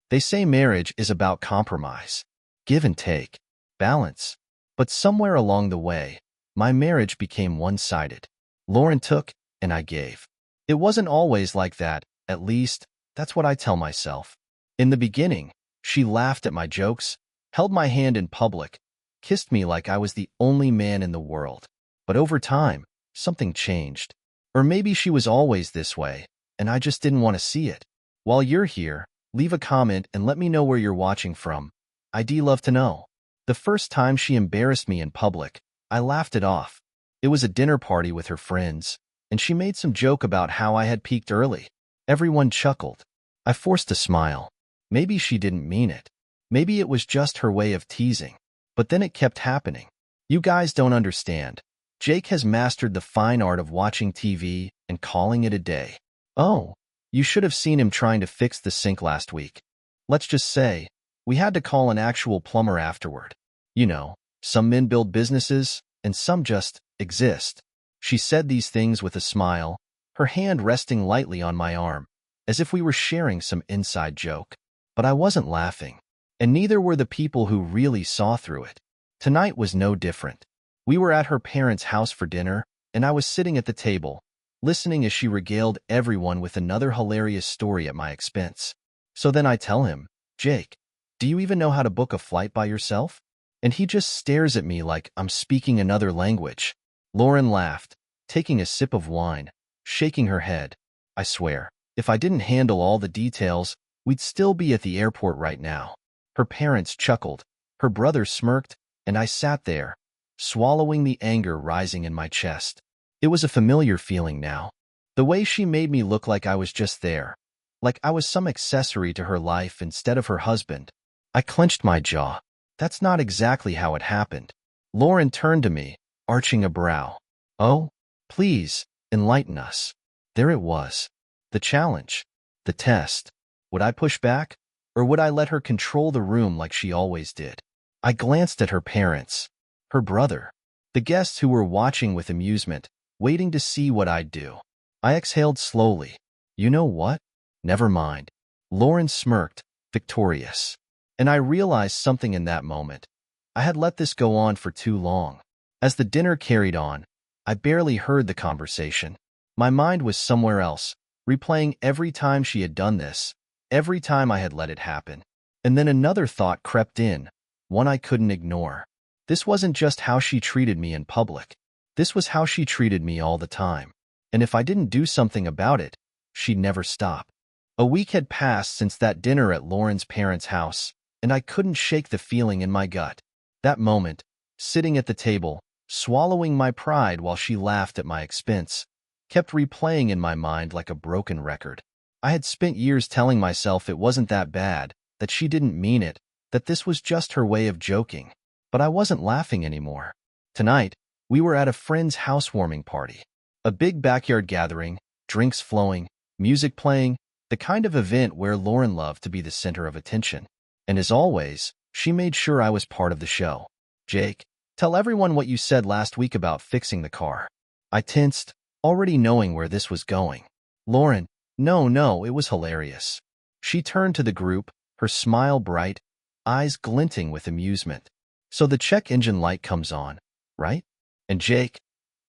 They say marriage is about compromise, give and take, balance. But somewhere along the way, my marriage became one-sided. Lauren took, and I gave. It wasn't always like that, at least, that's what I tell myself. In the beginning, she laughed at my jokes, held my hand in public, kissed me like I was the only man in the world. But over time, something changed. Or maybe she was always this way, and I just didn't want to see it. While you're here, leave a comment and let me know where you're watching from. I'd love to know. The first time she embarrassed me in public, I laughed it off. It was a dinner party with her friends, and she made some joke about how I had peaked early. Everyone chuckled. I forced a smile. Maybe she didn't mean it. Maybe it was just her way of teasing. But then it kept happening. You guys don't understand. Jake has mastered the fine art of watching TV and calling it a day. Oh, you should have seen him trying to fix the sink last week. Let's just say, we had to call an actual plumber afterward. You know, some men build businesses, and some just exist. She said these things with a smile, her hand resting lightly on my arm, as if we were sharing some inside joke. But I wasn't laughing, and neither were the people who really saw through it. Tonight was no different. We were at her parents' house for dinner, and I was sitting at the table, listening as she regaled everyone with another hilarious story at my expense. So then I tell him, Jake, do you even know how to book a flight by yourself? And he just stares at me like I'm speaking another language. Lauren laughed, taking a sip of wine, shaking her head. I swear, if I didn't handle all the details, we'd still be at the airport right now. Her parents chuckled, her brother smirked, and I sat there, swallowing the anger rising in my chest. It was a familiar feeling now. The way she made me look like I was just there, like I was some accessory to her life instead of her husband. I clenched my jaw. That's not exactly how it happened. Lauren turned to me, arching a brow. Oh, please, enlighten us. There it was. The challenge. The test. Would I push back, or would I let her control the room like she always did? I glanced at her parents, her brother, the guests who were watching with amusement, waiting to see what I'd do. I exhaled slowly. You know what? Never mind. Lauren smirked, victorious. And I realized something in that moment. I had let this go on for too long. As the dinner carried on, I barely heard the conversation. My mind was somewhere else, replaying every time she had done this, every time I had let it happen. And then another thought crept in, one I couldn't ignore. This wasn't just how she treated me in public. This was how she treated me all the time. And if I didn't do something about it, she'd never stop. A week had passed since that dinner at Lauren's parents' house, and I couldn't shake the feeling in my gut. That moment, sitting at the table, swallowing my pride while she laughed at my expense, kept replaying in my mind like a broken record. I had spent years telling myself it wasn't that bad, that she didn't mean it, that this was just her way of joking. But I wasn't laughing anymore. Tonight, we were at a friend's housewarming party. A big backyard gathering, drinks flowing, music playing, the kind of event where Lauren loved to be the center of attention. And as always, she made sure I was part of the show. Jake, tell everyone what you said last week about fixing the car. I tensed, already knowing where this was going. Lauren, no, it was hilarious. She turned to the group, her smile bright, eyes glinting with amusement. So the check engine light comes on, right? And Jake,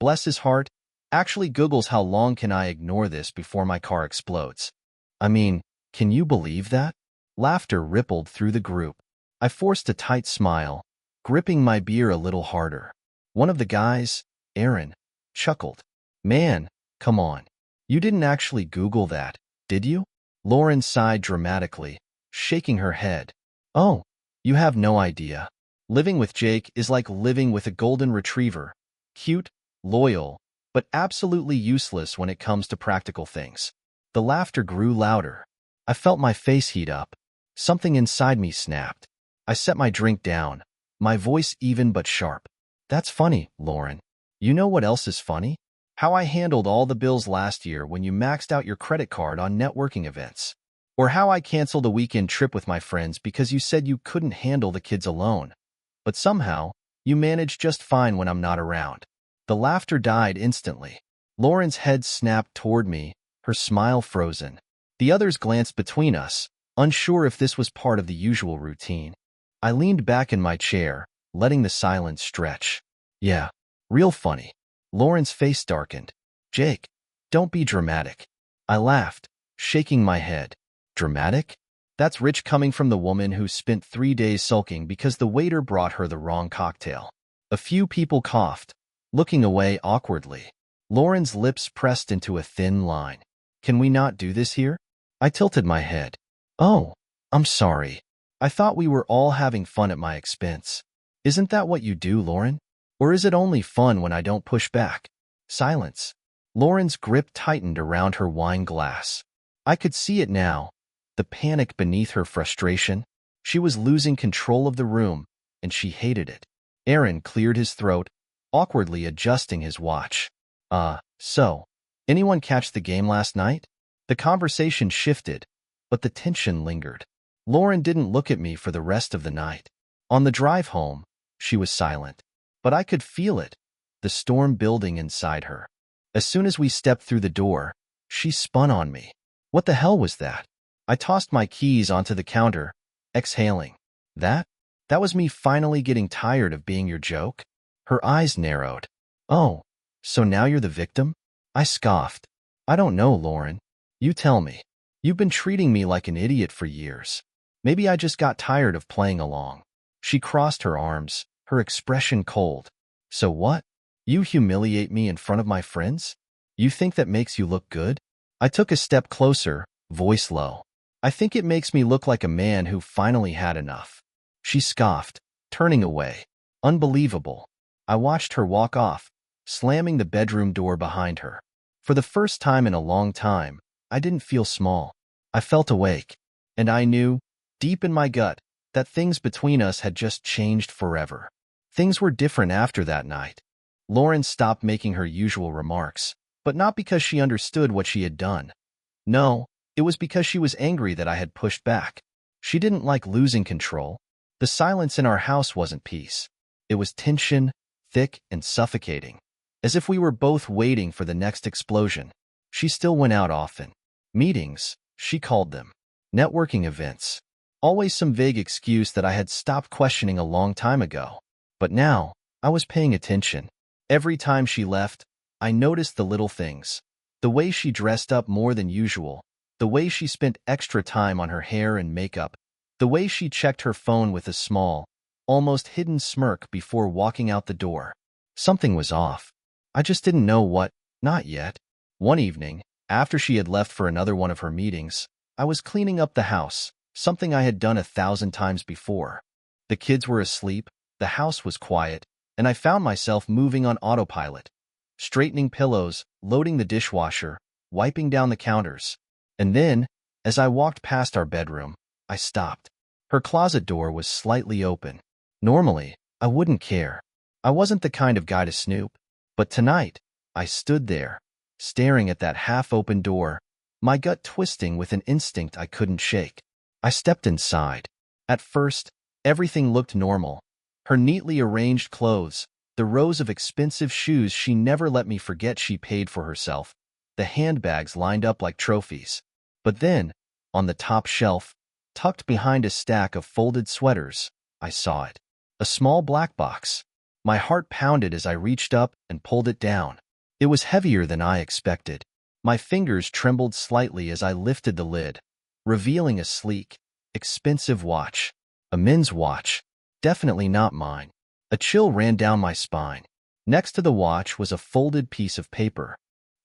bless his heart, actually Googles how long can I ignore this before my car explodes. I mean, can you believe that? Laughter rippled through the group. I forced a tight smile, gripping my beer a little harder. One of the guys, Aaron, chuckled. Man, come on. You didn't actually Google that, did you? Lauren sighed dramatically, shaking her head. Oh, you have no idea. Living with Jake is like living with a golden retriever. Cute, loyal, but absolutely useless when it comes to practical things. The laughter grew louder. I felt my face heat up. Something inside me snapped. I set my drink down, my voice even but sharp. That's funny, Lauren. You know what else is funny? How I handled all the bills last year when you maxed out your credit card on networking events. Or how I canceled a weekend trip with my friends because you said you couldn't handle the kids alone. But somehow, you manage just fine when I'm not around. The laughter died instantly. Lauren's head snapped toward me, her smile frozen. The others glanced between us, unsure if this was part of the usual routine. I leaned back in my chair, letting the silence stretch. Yeah, real funny. Lauren's face darkened. Jake, don't be dramatic. I laughed, shaking my head. Dramatic? That's rich coming from the woman who spent 3 days sulking because the waiter brought her the wrong cocktail. A few people coughed, looking away awkwardly. Lauren's lips pressed into a thin line. Can we not do this here? I tilted my head. Oh, I'm sorry. I thought we were all having fun at my expense. Isn't that what you do, Lauren? Or is it only fun when I don't push back? Silence. Lauren's grip tightened around her wine glass. I could see it now, the panic beneath her frustration. She was losing control of the room, and she hated it. Aaron cleared his throat, awkwardly adjusting his watch. So, anyone catch the game last night? The conversation shifted, but the tension lingered. Lauren didn't look at me for the rest of the night. On the drive home, she was silent, but I could feel it, the storm building inside her. As soon as we stepped through the door, she spun on me. What the hell was that? I tossed my keys onto the counter, exhaling. That was me finally getting tired of being your joke? Her eyes narrowed. Oh, so now you're the victim? I scoffed. I don't know, Lauren. You tell me. You've been treating me like an idiot for years. Maybe I just got tired of playing along. She crossed her arms, her expression cold. So what? You humiliate me in front of my friends? You think that makes you look good? I took a step closer, voice low. I think it makes me look like a man who finally had enough. She scoffed, turning away. Unbelievable. I watched her walk off, slamming the bedroom door behind her. For the first time in a long time, I didn't feel small. I felt awake, and I knew, deep in my gut, that things between us had just changed forever. Things were different after that night. Lauren stopped making her usual remarks, but not because she understood what she had done. No, it was because she was angry that I had pushed back. She didn't like losing control. The silence in our house wasn't peace. It was tension, thick and suffocating, as if we were both waiting for the next explosion. She still went out often. Meetings, she called them. Networking events. Always some vague excuse that I had stopped questioning a long time ago. But now, I was paying attention. Every time she left, I noticed the little things. The way she dressed up more than usual. The way she spent extra time on her hair and makeup. The way she checked her phone with a small, almost hidden smirk before walking out the door. Something was off. I just didn't know what, not yet. One evening, after she had left for another one of her meetings, I was cleaning up the house, something I had done 1,000 times before. The kids were asleep, the house was quiet, and I found myself moving on autopilot, straightening pillows, loading the dishwasher, wiping down the counters. And then, as I walked past our bedroom, I stopped. Her closet door was slightly open. Normally, I wouldn't care. I wasn't the kind of guy to snoop. But tonight, I stood there, staring at that half-open door, my gut twisting with an instinct I couldn't shake. I stepped inside. At first, everything looked normal. Her neatly arranged clothes, the rows of expensive shoes she never let me forget she paid for herself, the handbags lined up like trophies. But then, on the top shelf, tucked behind a stack of folded sweaters, I saw it. A small black box. My heart pounded as I reached up and pulled it down. It was heavier than I expected. My fingers trembled slightly as I lifted the lid, revealing a sleek, expensive watch. A men's watch. Definitely not mine. A chill ran down my spine. Next to the watch was a folded piece of paper.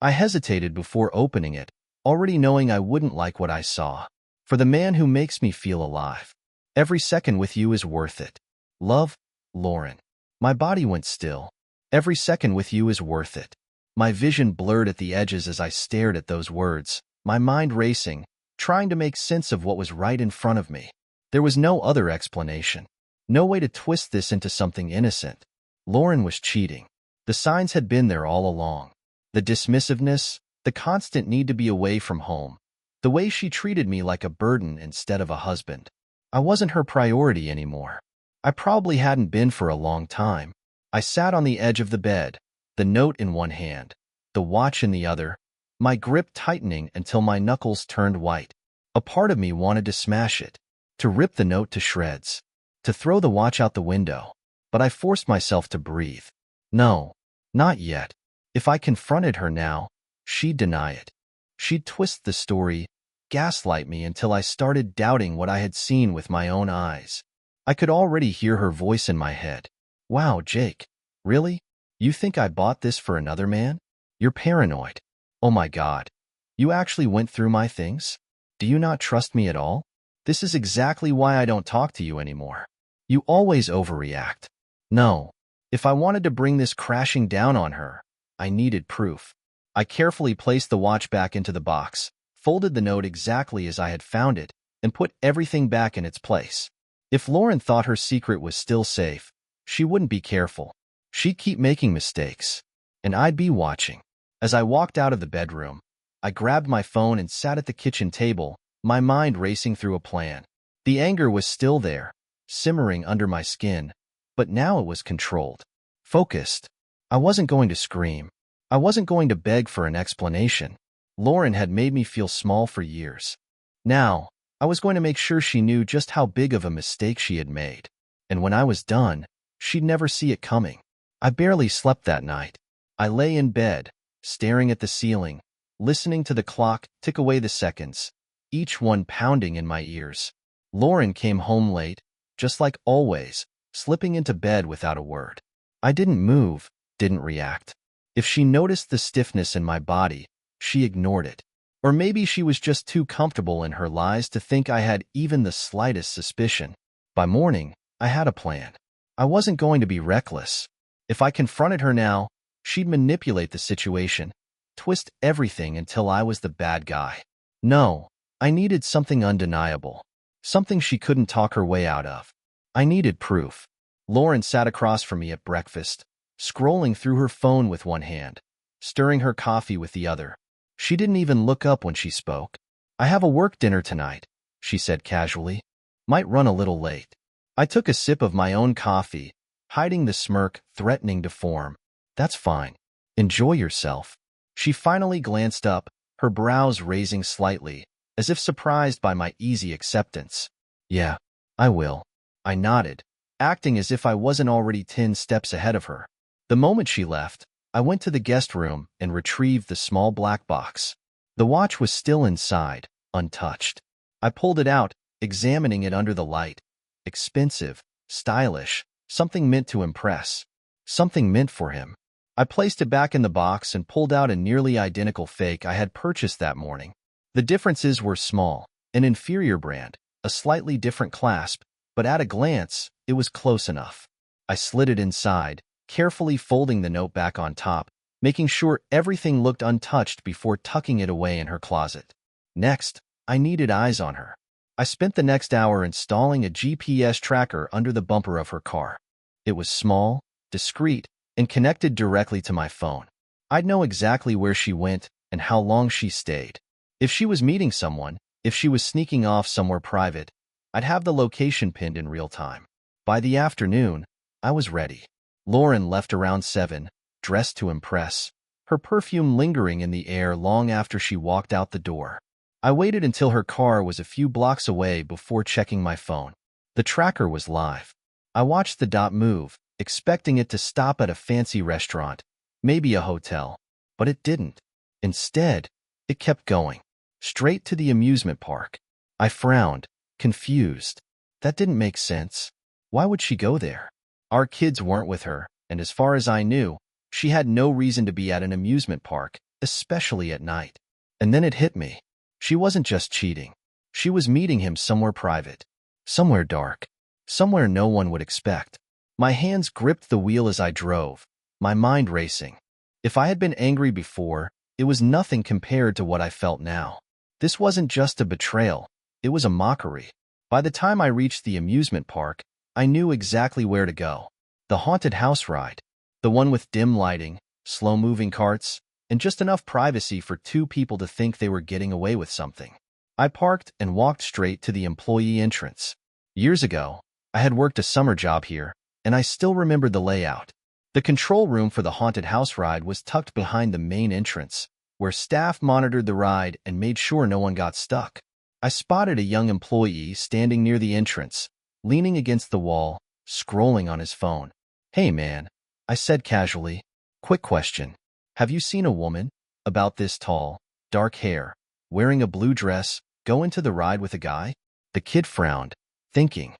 I hesitated before opening it, already knowing I wouldn't like what I saw. For the man who makes me feel alive. Every second with you is worth it. Love, Lauren. My body went still. Every second with you is worth it. My vision blurred at the edges as I stared at those words, my mind racing, trying to make sense of what was right in front of me. There was no other explanation. No way to twist this into something innocent. Lauren was cheating. The signs had been there all along. The dismissiveness, the constant need to be away from home, the way she treated me like a burden instead of a husband. I wasn't her priority anymore. I probably hadn't been for a long time. I sat on the edge of the bed, the note in one hand, the watch in the other, my grip tightening until my knuckles turned white. A part of me wanted to smash it, to rip the note to shreds, to throw the watch out the window, but I forced myself to breathe. No, not yet. If I confronted her now, she'd deny it. She'd twist the story, gaslight me until I started doubting what I had seen with my own eyes. I could already hear her voice in my head. Wow, Jake, really? You think I bought this for another man? You're paranoid. Oh my God. You actually went through my things? Do you not trust me at all? This is exactly why I don't talk to you anymore. You always overreact. No. If I wanted to bring this crashing down on her, I needed proof. I carefully placed the watch back into the box, folded the note exactly as I had found it, and put everything back in its place. If Lauren thought her secret was still safe, she wouldn't be careful. She'd keep making mistakes, and I'd be watching. As I walked out of the bedroom, I grabbed my phone and sat at the kitchen table, my mind racing through a plan. The anger was still there, simmering under my skin, but now it was controlled, focused. I wasn't going to scream. I wasn't going to beg for an explanation. Lauren had made me feel small for years. Now, I was going to make sure she knew just how big of a mistake she had made. And when I was done, she'd never see it coming. I barely slept that night. I lay in bed, staring at the ceiling, listening to the clock tick away the seconds, each one pounding in my ears. Lauren came home late, just like always, slipping into bed without a word. I didn't move, didn't react. If she noticed the stiffness in my body, she ignored it. Or maybe she was just too comfortable in her lies to think I had even the slightest suspicion. By morning, I had a plan. I wasn't going to be reckless. If I confronted her now, she'd manipulate the situation, twist everything until I was the bad guy. No, I needed something undeniable, something she couldn't talk her way out of. I needed proof. Lauren sat across from me at breakfast, scrolling through her phone with one hand, stirring her coffee with the other. She didn't even look up when she spoke. I have a work dinner tonight, she said casually. Might run a little late. I took a sip of my own coffee, hiding the smirk threatening to form. That's fine. Enjoy yourself. She finally glanced up, her brows raising slightly, as if surprised by my easy acceptance. Yeah, I will. I nodded, acting as if I wasn't already 10 steps ahead of her. The moment she left, I went to the guest room and retrieved the small black box. The watch was still inside, untouched. I pulled it out, examining it under the light. Expensive, stylish, something meant to impress. Something meant for him. I placed it back in the box and pulled out a nearly identical fake I had purchased that morning. The differences were small, an inferior brand, a slightly different clasp, but at a glance, it was close enough. I slid it inside, carefully folding the note back on top, making sure everything looked untouched before tucking it away in her closet. Next, I needed eyes on her. I spent the next hour installing a GPS tracker under the bumper of her car. It was small, discreet, and connected directly to my phone. I'd know exactly where she went and how long she stayed. If she was meeting someone, if she was sneaking off somewhere private, I'd have the location pinned in real time. By the afternoon, I was ready. Lauren left around 7, dressed to impress, her perfume lingering in the air long after she walked out the door. I waited until her car was a few blocks away before checking my phone. The tracker was live. I watched the dot move, expecting it to stop at a fancy restaurant, maybe a hotel, but it didn't. Instead, it kept going, straight to the amusement park. I frowned, confused. That didn't make sense. Why would she go there? Our kids weren't with her, and as far as I knew, she had no reason to be at an amusement park, especially at night. And then it hit me. She wasn't just cheating. She was meeting him somewhere private, somewhere dark, somewhere no one would expect. My hands gripped the wheel as I drove, my mind racing. If I had been angry before, it was nothing compared to what I felt now. This wasn't just a betrayal, it was a mockery. By the time I reached the amusement park, I knew exactly where to go. The haunted house ride, the one with dim lighting, slow-moving carts, and just enough privacy for 2 people to think they were getting away with something. I parked and walked straight to the employee entrance. Years ago, I had worked a summer job here, and I still remembered the layout. The control room for the haunted house ride was tucked behind the main entrance, where staff monitored the ride and made sure no one got stuck. I spotted a young employee standing near the entrance, leaning against the wall, scrolling on his phone. "Hey man," I said casually. "Quick question. Have you seen a woman, about this tall, dark hair, wearing a blue dress, go into the ride with a guy?" The kid frowned, thinking,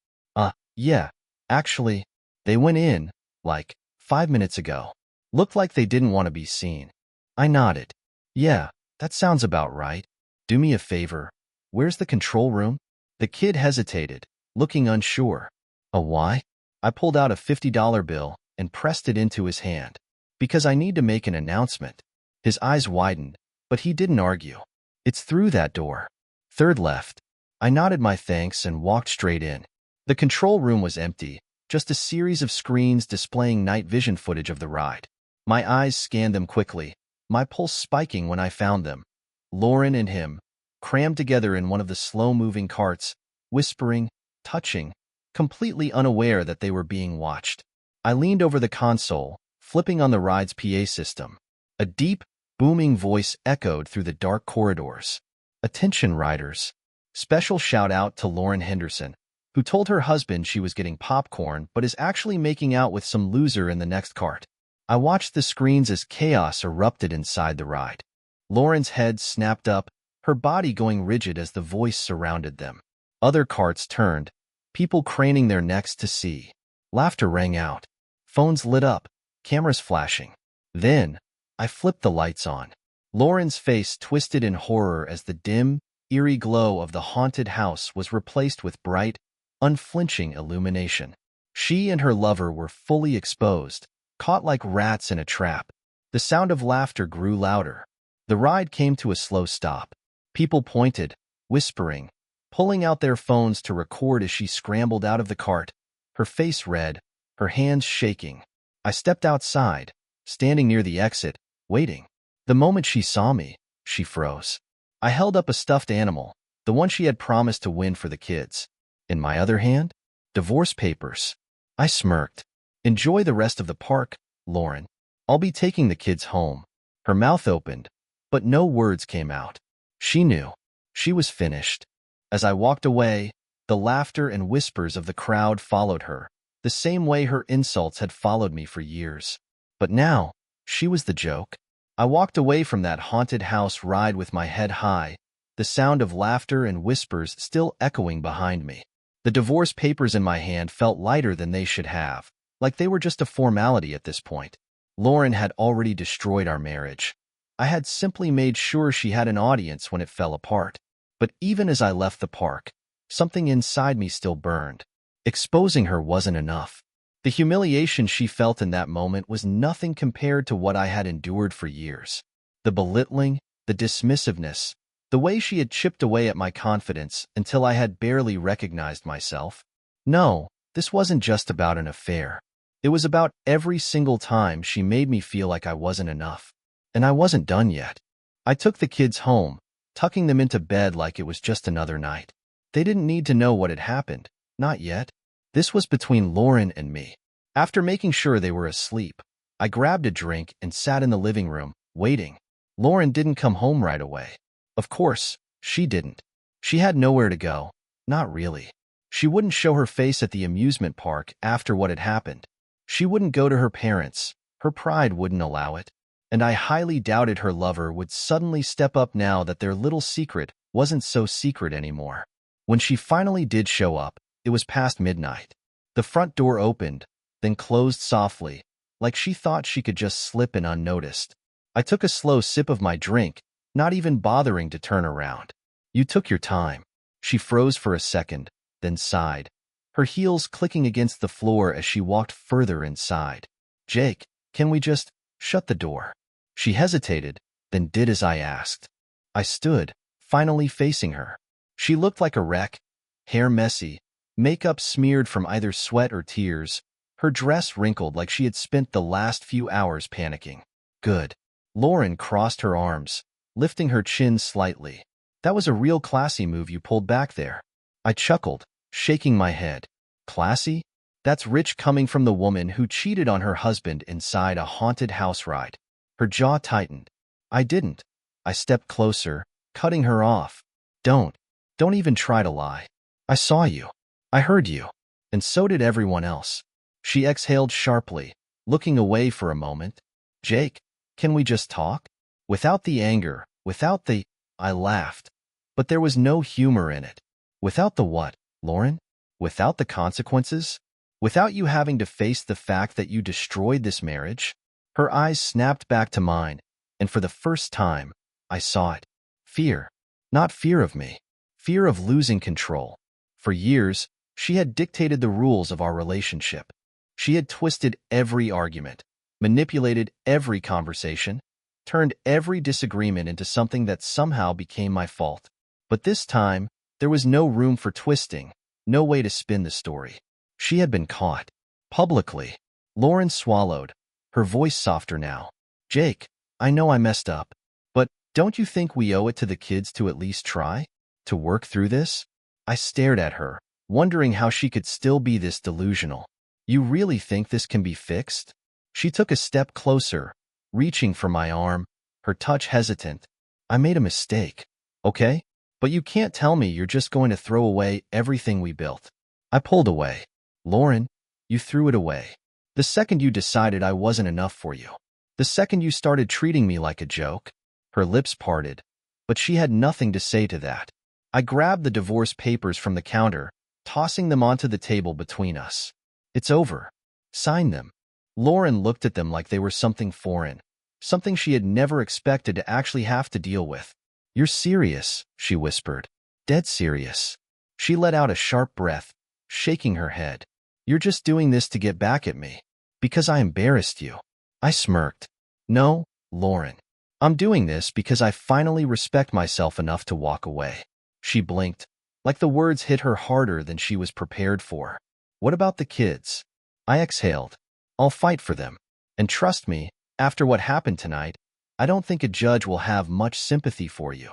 yeah, actually, they went in, like, 5 minutes ago. Looked like they didn't want to be seen." I nodded. "Yeah, that sounds about right. Do me a favor. Where's the control room?" The kid hesitated, looking unsure. Why? I pulled out a $50 bill and pressed it into his hand. "Because I need to make an announcement." His eyes widened, but he didn't argue. "It's through that door. Third left." I nodded my thanks and walked straight in. The control room was empty, just a series of screens displaying night vision footage of the ride. My eyes scanned them quickly, my pulse spiking when I found them. Lauren and him, crammed together in one of the slow-moving carts, whispering, touching, completely unaware that they were being watched. I leaned over the console, flipping on the ride's PA system. A deep, booming voice echoed through the dark corridors. "Attention riders. Special shout-out to Lauren Henderson, who told her husband she was getting popcorn but is actually making out with some loser in the next cart." I watched the screens as chaos erupted inside the ride. Lauren's head snapped up, her body going rigid as the voice surrounded them. Other carts turned, people craning their necks to see. Laughter rang out. Phones lit up, cameras flashing. Then, I flipped the lights on. Lauren's face twisted in horror as the dim, eerie glow of the haunted house was replaced with bright, unflinching illumination. She and her lover were fully exposed, caught like rats in a trap. The sound of laughter grew louder. The ride came to a slow stop. People pointed, whispering, pulling out their phones to record as she scrambled out of the cart, her face red, her hands shaking. I stepped outside, standing near the exit, waiting. The moment she saw me, she froze. I held up a stuffed animal, the one she had promised to win for the kids. In my other hand, divorce papers. I smirked. "Enjoy the rest of the park, Lauren. I'll be taking the kids home." Her mouth opened, but no words came out. She knew. She was finished. As I walked away, the laughter and whispers of the crowd followed her, the same way her insults had followed me for years. But now, she was the joke. I walked away from that haunted house ride with my head high, the sound of laughter and whispers still echoing behind me. The divorce papers in my hand felt lighter than they should have, like they were just a formality at this point. Lauren had already destroyed our marriage. I had simply made sure she had an audience when it fell apart. But even as I left the park, something inside me still burned. Exposing her wasn't enough. The humiliation she felt in that moment was nothing compared to what I had endured for years. The belittling, the dismissiveness, the way she had chipped away at my confidence until I had barely recognized myself. No, this wasn't just about an affair. It was about every single time she made me feel like I wasn't enough. And I wasn't done yet. I took the kids home, tucking them into bed like it was just another night. They didn't need to know what had happened, not yet. This was between Lauren and me. After making sure they were asleep, I grabbed a drink and sat in the living room, waiting. Lauren didn't come home right away. Of course, she didn't. She had nowhere to go. Not really. She wouldn't show her face at the amusement park after what had happened. She wouldn't go to her parents. Her pride wouldn't allow it. And I highly doubted her lover would suddenly step up now that their little secret wasn't so secret anymore. When she finally did show up, it was past midnight. The front door opened, then closed softly, like she thought she could just slip in unnoticed. I took a slow sip of my drink, not even bothering to turn around. "You took your time." She froze for a second, then sighed, her heels clicking against the floor as she walked further inside. "Jake, can we just shut the door?" She hesitated, then did as I asked. I stood, finally facing her. She looked like a wreck, hair messy, makeup smeared from either sweat or tears, her dress wrinkled like she had spent the last few hours panicking. "Good." Lauren crossed her arms, lifting her chin slightly. "That was a real classy move you pulled back there." I chuckled, shaking my head. "Classy? That's rich coming from the woman who cheated on her husband inside a haunted house ride." Her jaw tightened. "I didn't." I stepped closer, cutting her off. Don't Don't even try to lie. I saw you. I heard you. And so did everyone else. She exhaled sharply, looking away for a moment. Jake, can we just talk? Without the anger, without the... I laughed. But there was no humor in it. Without the what, Lauren? Without the consequences? Without you having to face the fact that you destroyed this marriage? Her eyes snapped back to mine, and for the first time, I saw it. Fear. Not fear of me. Fear of losing control. For years, she had dictated the rules of our relationship. She had twisted every argument, manipulated every conversation, turned every disagreement into something that somehow became my fault. But this time, there was no room for twisting, no way to spin the story. She had been caught. Publicly. Lauren swallowed, her voice softer now. Jake, I know I messed up, but don't you think we owe it to the kids to at least try? To work through this? I stared at her, wondering how she could still be this delusional. You really think this can be fixed? She took a step closer, reaching for my arm, her touch hesitant. I made a mistake, okay? But you can't tell me you're just going to throw away everything we built. I pulled away. Lauren, you threw it away. The second you decided I wasn't enough for you. The second you started treating me like a joke. Her lips parted, but she had nothing to say to that. I grabbed the divorce papers from the counter, tossing them onto the table between us. It's over. Sign them. Lauren looked at them like they were something foreign, something she had never expected to actually have to deal with. You're serious, she whispered. Dead serious. She let out a sharp breath, shaking her head. You're just doing this to get back at me. Because I embarrassed you. I smirked. No, Lauren. I'm doing this because I finally respect myself enough to walk away. She blinked, like the words hit her harder than she was prepared for. What about the kids? I exhaled. I'll fight for them. And trust me, after what happened tonight, I don't think a judge will have much sympathy for you.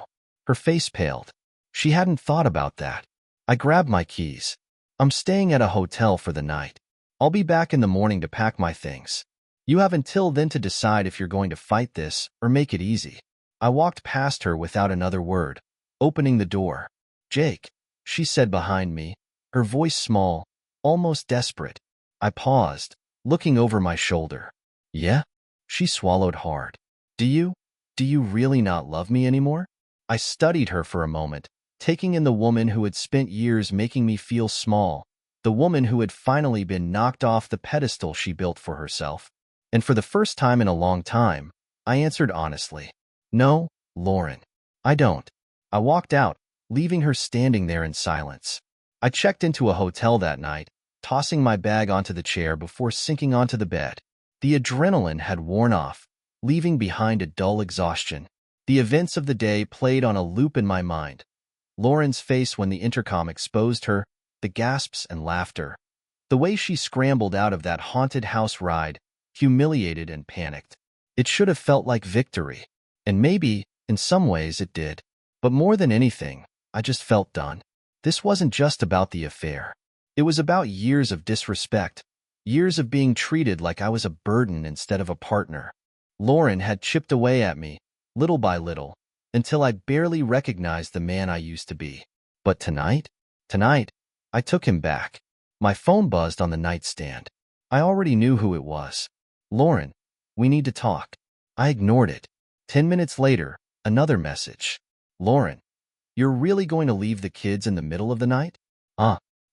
Her face paled. She hadn't thought about that. I grabbed my keys. I'm staying at a hotel for the night. I'll be back in the morning to pack my things. You have until then to decide if you're going to fight this or make it easy. I walked past her without another word, opening the door. Jake, she said behind me, her voice small, almost desperate. I paused, looking over my shoulder. Yeah? She swallowed hard. Do you really not love me anymore? I studied her for a moment, taking in the woman who had spent years making me feel small, the woman who had finally been knocked off the pedestal she built for herself. And for the first time in a long time, I answered honestly. No, Lauren. I don't. I walked out, leaving her standing there in silence. I checked into a hotel that night, tossing my bag onto the chair before sinking onto the bed. The adrenaline had worn off, leaving behind a dull exhaustion. The events of the day played on a loop in my mind. Lauren's face when the intercom exposed her, the gasps and laughter. The way she scrambled out of that haunted house ride, humiliated and panicked. It should have felt like victory. And maybe, in some ways, it did. But more than anything, I just felt done. This wasn't just about the affair. It was about years of disrespect, years of being treated like I was a burden instead of a partner. Lauren had chipped away at me, little by little, until I barely recognized the man I used to be. But tonight, I took him back. My phone buzzed on the nightstand. I already knew who it was. Lauren, we need to talk. I ignored it. 10 minutes later, another message. Lauren, you're really going to leave the kids in the middle of the night?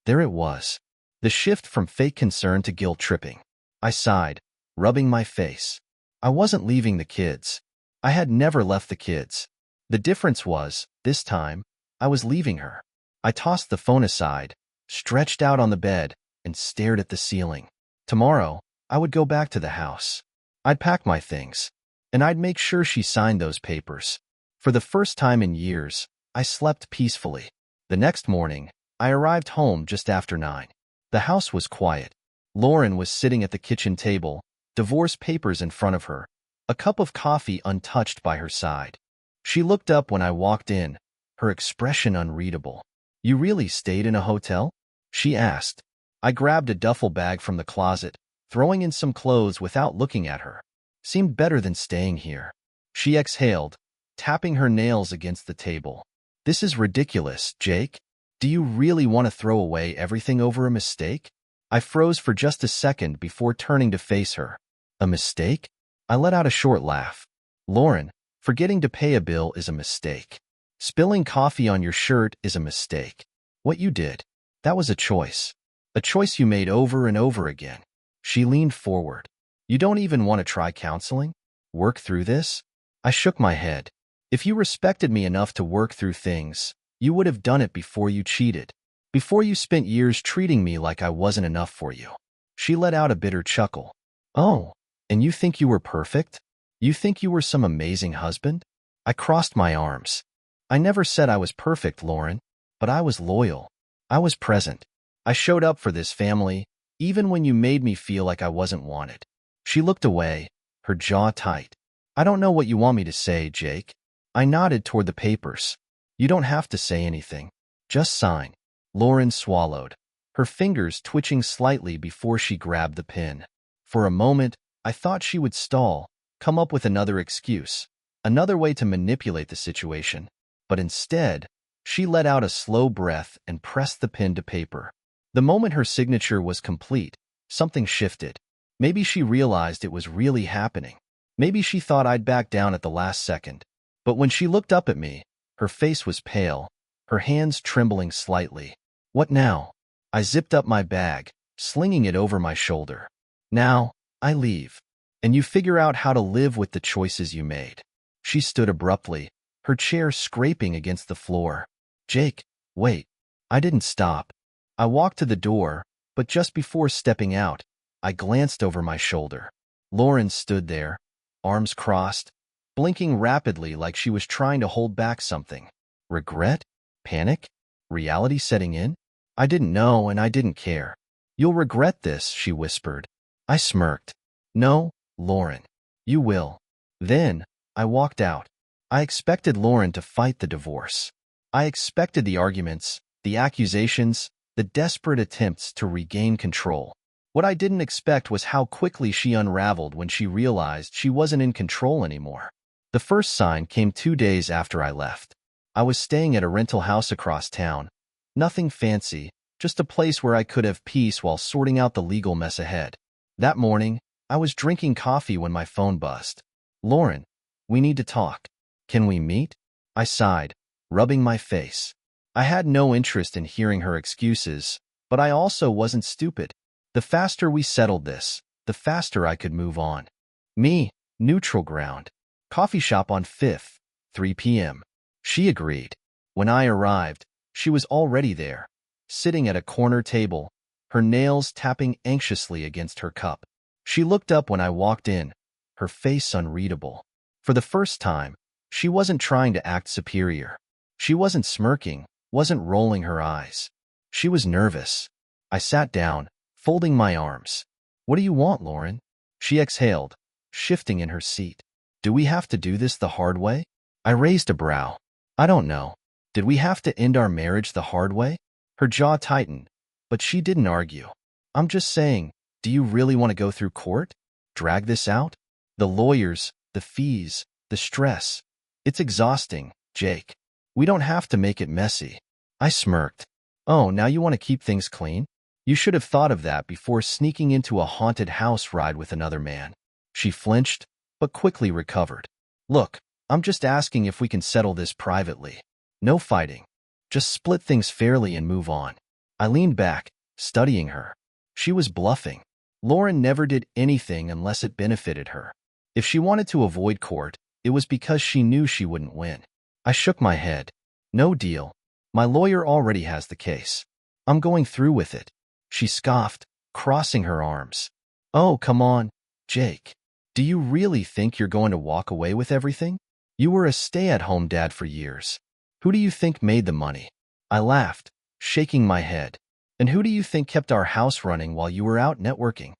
There it was. The shift from fake concern to guilt-tripping. I sighed, rubbing my face. I wasn't leaving the kids. I had never left the kids. The difference was, this time, I was leaving her. I tossed the phone aside, stretched out on the bed, and stared at the ceiling. Tomorrow, I would go back to the house. I'd pack my things, and I'd make sure she signed those papers. For the first time in years, I slept peacefully. The next morning, I arrived home just after 9. The house was quiet. Lauren was sitting at the kitchen table, divorce papers in front of her, a cup of coffee untouched by her side. She looked up when I walked in, her expression unreadable. You really stayed in a hotel? She asked. I grabbed a duffel bag from the closet, throwing in some clothes without looking at her. Seemed better than staying here. She exhaled, tapping her nails against the table. This is ridiculous, Jake. Do you really want to throw away everything over a mistake? I froze for just a second before turning to face her. A mistake? I let out a short laugh. Lauren, forgetting to pay a bill is a mistake. Spilling coffee on your shirt is a mistake. What you did, that was a choice. A choice you made over and over again. She leaned forward. You don't even want to try counseling? Work through this? I shook my head. If you respected me enough to work through things, you would have done it before you cheated. Before you spent years treating me like I wasn't enough for you. She let out a bitter chuckle. Oh, and you think you were perfect? You think you were some amazing husband? I crossed my arms. I never said I was perfect, Lauren, but I was loyal. I was present. I showed up for this family, even when you made me feel like I wasn't wanted. She looked away, her jaw tight. I don't know what you want me to say, Jake. I nodded toward the papers. You don't have to say anything. Just sign. Lauren swallowed, her fingers twitching slightly before she grabbed the pen. For a moment, I thought she would stall, come up with another excuse, another way to manipulate the situation. But instead, she let out a slow breath and pressed the pen to paper. The moment her signature was complete, something shifted. Maybe she realized it was really happening. Maybe she thought I'd back down at the last second. But when she looked up at me, her face was pale, her hands trembling slightly. What now? I zipped up my bag, slinging it over my shoulder. Now, I leave. And you figure out how to live with the choices you made. She stood abruptly, her chair scraping against the floor. Jake, wait. I didn't stop. I walked to the door, but just before stepping out, I glanced over my shoulder. Lauren stood there, arms crossed, blinking rapidly like she was trying to hold back something. Regret? Panic? Reality setting in? I didn't know and I didn't care. You'll regret this, she whispered. I smirked. No, Lauren. You will. Then, I walked out. I expected Lauren to fight the divorce. I expected the arguments, the accusations, the desperate attempts to regain control. What I didn't expect was how quickly she unraveled when she realized she wasn't in control anymore. The first sign came 2 days after I left. I was staying at a rental house across town. Nothing fancy, just a place where I could have peace while sorting out the legal mess ahead. That morning, I was drinking coffee when my phone buzzed. Lauren, we need to talk. Can we meet? I sighed, rubbing my face. I had no interest in hearing her excuses, but I also wasn't stupid. The faster we settled this, the faster I could move on. Me, neutral ground. Coffee shop on 5th, 3 p.m. She agreed. When I arrived, she was already there, sitting at a corner table, her nails tapping anxiously against her cup. She looked up when I walked in, her face unreadable. For the first time, she wasn't trying to act superior. She wasn't smirking, wasn't rolling her eyes. She was nervous. I sat down, folding my arms. What do you want, Lauren? She exhaled, shifting in her seat. Do we have to do this the hard way? I raised a brow. I don't know. Did we have to end our marriage the hard way? Her jaw tightened, but she didn't argue. I'm just saying, do you really want to go through court? Drag this out? The lawyers, the fees, the stress. It's exhausting, Jake. We don't have to make it messy. I smirked. Oh, now you want to keep things clean? You should have thought of that before sneaking into a haunted house ride with another man. She flinched, but quickly recovered. Look, I'm just asking if we can settle this privately. No fighting. Just split things fairly and move on. I leaned back, studying her. She was bluffing. Lauren never did anything unless it benefited her. If she wanted to avoid court, it was because she knew she wouldn't win. I shook my head. No deal. My lawyer already has the case. I'm going through with it. She scoffed, crossing her arms. Oh, come on, Jake. Do you really think you're going to walk away with everything? You were a stay-at-home dad for years. Who do you think made the money? I laughed, shaking my head. And who do you think kept our house running while you were out networking?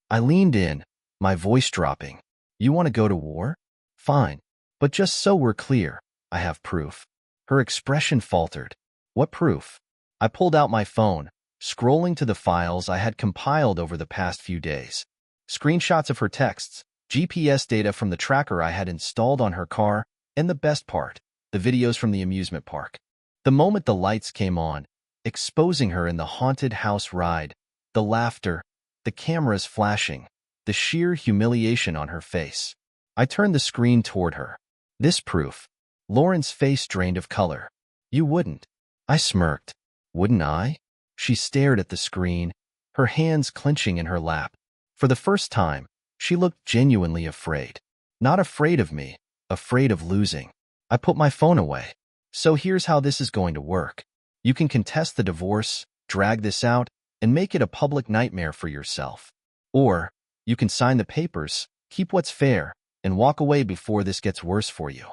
I leaned in, my voice dropping. You want to go to war? Fine. But just so we're clear, I have proof. Her expression faltered. What proof? I pulled out my phone, scrolling to the files I had compiled over the past few days. Screenshots of her texts, GPS data from the tracker I had installed on her car, and the best part, the videos from the amusement park. The moment the lights came on, exposing her in the haunted house ride, the laughter, the cameras flashing, the sheer humiliation on her face. I turned the screen toward her. This proof. Lauren's face drained of color. You wouldn't. I smirked. Wouldn't I? She stared at the screen, her hands clenching in her lap. For the first time, she looked genuinely afraid. Not afraid of me, afraid of losing. I put my phone away. So here's how this is going to work. You can contest the divorce, drag this out, and make it a public nightmare for yourself. Or, you can sign the papers, keep what's fair, and walk away before this gets worse for you.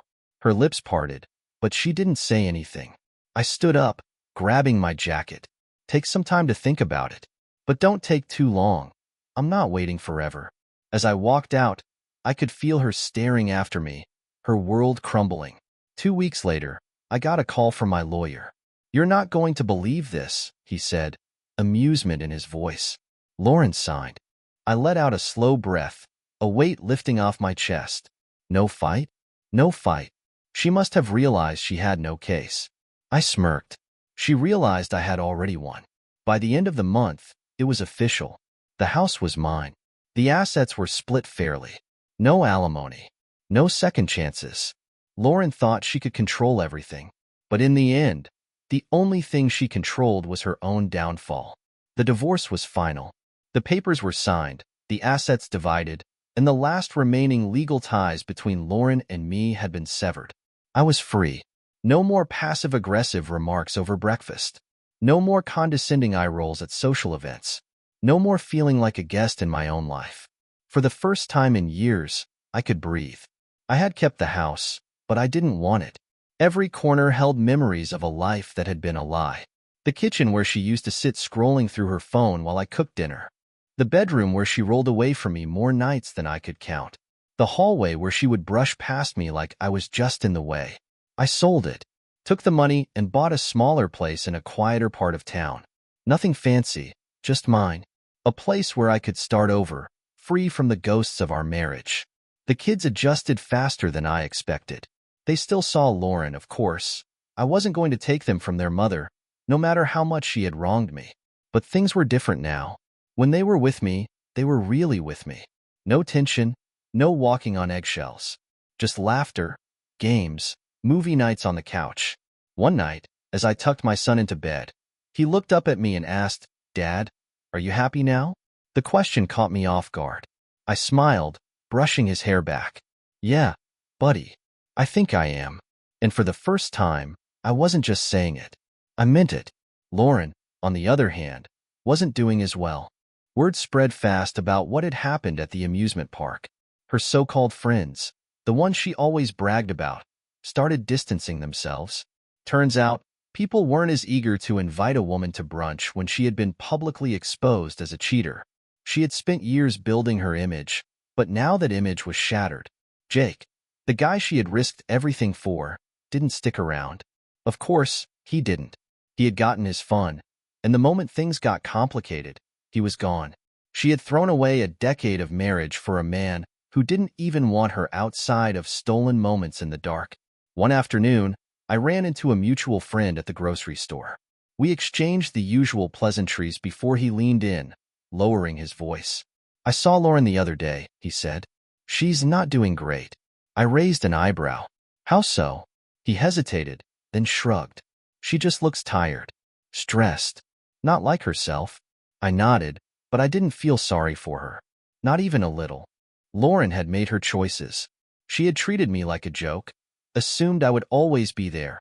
Her lips parted, but she didn't say anything. I stood up, grabbing my jacket. Take some time to think about it. But don't take too long. I'm not waiting forever. As I walked out, I could feel her staring after me, her world crumbling. 2 weeks later, I got a call from my lawyer. You're not going to believe this, he said, amusement in his voice. Lauren signed. I let out a slow breath, a weight lifting off my chest. No fight? No fight. She must have realized she had no case. I smirked. She realized I had already won. By the end of the month, it was official. The house was mine. The assets were split fairly. No alimony. No second chances. Lauren thought she could control everything. But in the end, the only thing she controlled was her own downfall. The divorce was final. The papers were signed, the assets divided, and the last remaining legal ties between Lauren and me had been severed. I was free. No more passive-aggressive remarks over breakfast. No more condescending eye rolls at social events. No more feeling like a guest in my own life. For the first time in years, I could breathe. I had kept the house, but I didn't want it. Every corner held memories of a life that had been a lie. The kitchen where she used to sit scrolling through her phone while I cooked dinner. The bedroom where she rolled away from me more nights than I could count. The hallway where she would brush past me like I was just in the way. I sold it, took the money and bought a smaller place in a quieter part of town. Nothing fancy, just mine. A place where I could start over, free from the ghosts of our marriage. The kids adjusted faster than I expected. They still saw Lauren, of course. I wasn't going to take them from their mother, no matter how much she had wronged me. But things were different now. When they were with me, they were really with me. No tension, no walking on eggshells. Just laughter, games, movie nights on the couch. One night, as I tucked my son into bed, he looked up at me and asked, "Dad, are you happy now?" The question caught me off guard. I smiled, brushing his hair back. "Yeah, buddy, I think I am." And for the first time, I wasn't just saying it. I meant it. Lauren, on the other hand, wasn't doing as well. Word spread fast about what had happened at the amusement park. Her so-called friends, the ones she always bragged about, started distancing themselves. Turns out, people weren't as eager to invite a woman to brunch when she had been publicly exposed as a cheater. She had spent years building her image, but now that image was shattered. Jake, the guy she had risked everything for, didn't stick around. Of course, he didn't. He had gotten his fun, and the moment things got complicated, he was gone. She had thrown away a decade of marriage for a man who didn't even want her outside of stolen moments in the dark. One afternoon, I ran into a mutual friend at the grocery store. We exchanged the usual pleasantries before he leaned in, lowering his voice. "I saw Lauren the other day," he said. "She's not doing great." I raised an eyebrow. "How so?" He hesitated, then shrugged. "She just looks tired. Stressed. Not like herself." I nodded, but I didn't feel sorry for her. Not even a little. Lauren had made her choices. She had treated me like a joke, assumed I would always be there,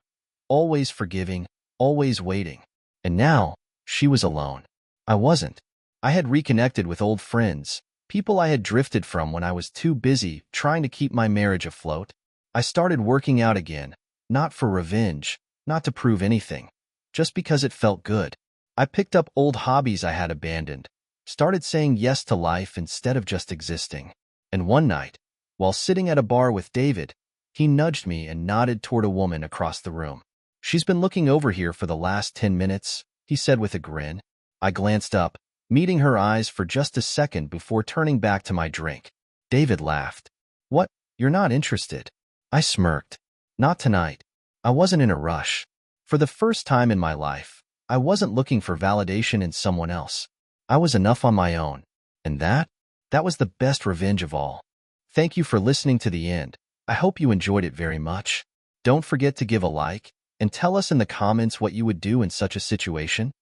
always forgiving, always waiting. And now, she was alone. I wasn't. I had reconnected with old friends, people I had drifted from when I was too busy trying to keep my marriage afloat. I started working out again, not for revenge, not to prove anything, just because it felt good. I picked up old hobbies I had abandoned, started saying yes to life instead of just existing. And one night, while sitting at a bar with David, he nudged me and nodded toward a woman across the room. "She's been looking over here for the last 10 minutes, he said with a grin. I glanced up, meeting her eyes for just a second before turning back to my drink. David laughed. "What, you're not interested?" I smirked. "Not tonight. I wasn't in a rush." For the first time in my life, I wasn't looking for validation in someone else. I was enough on my own. And that was the best revenge of all. Thank you for listening to the end. I hope you enjoyed it very much. Don't forget to give a like and tell us in the comments what you would do in such a situation.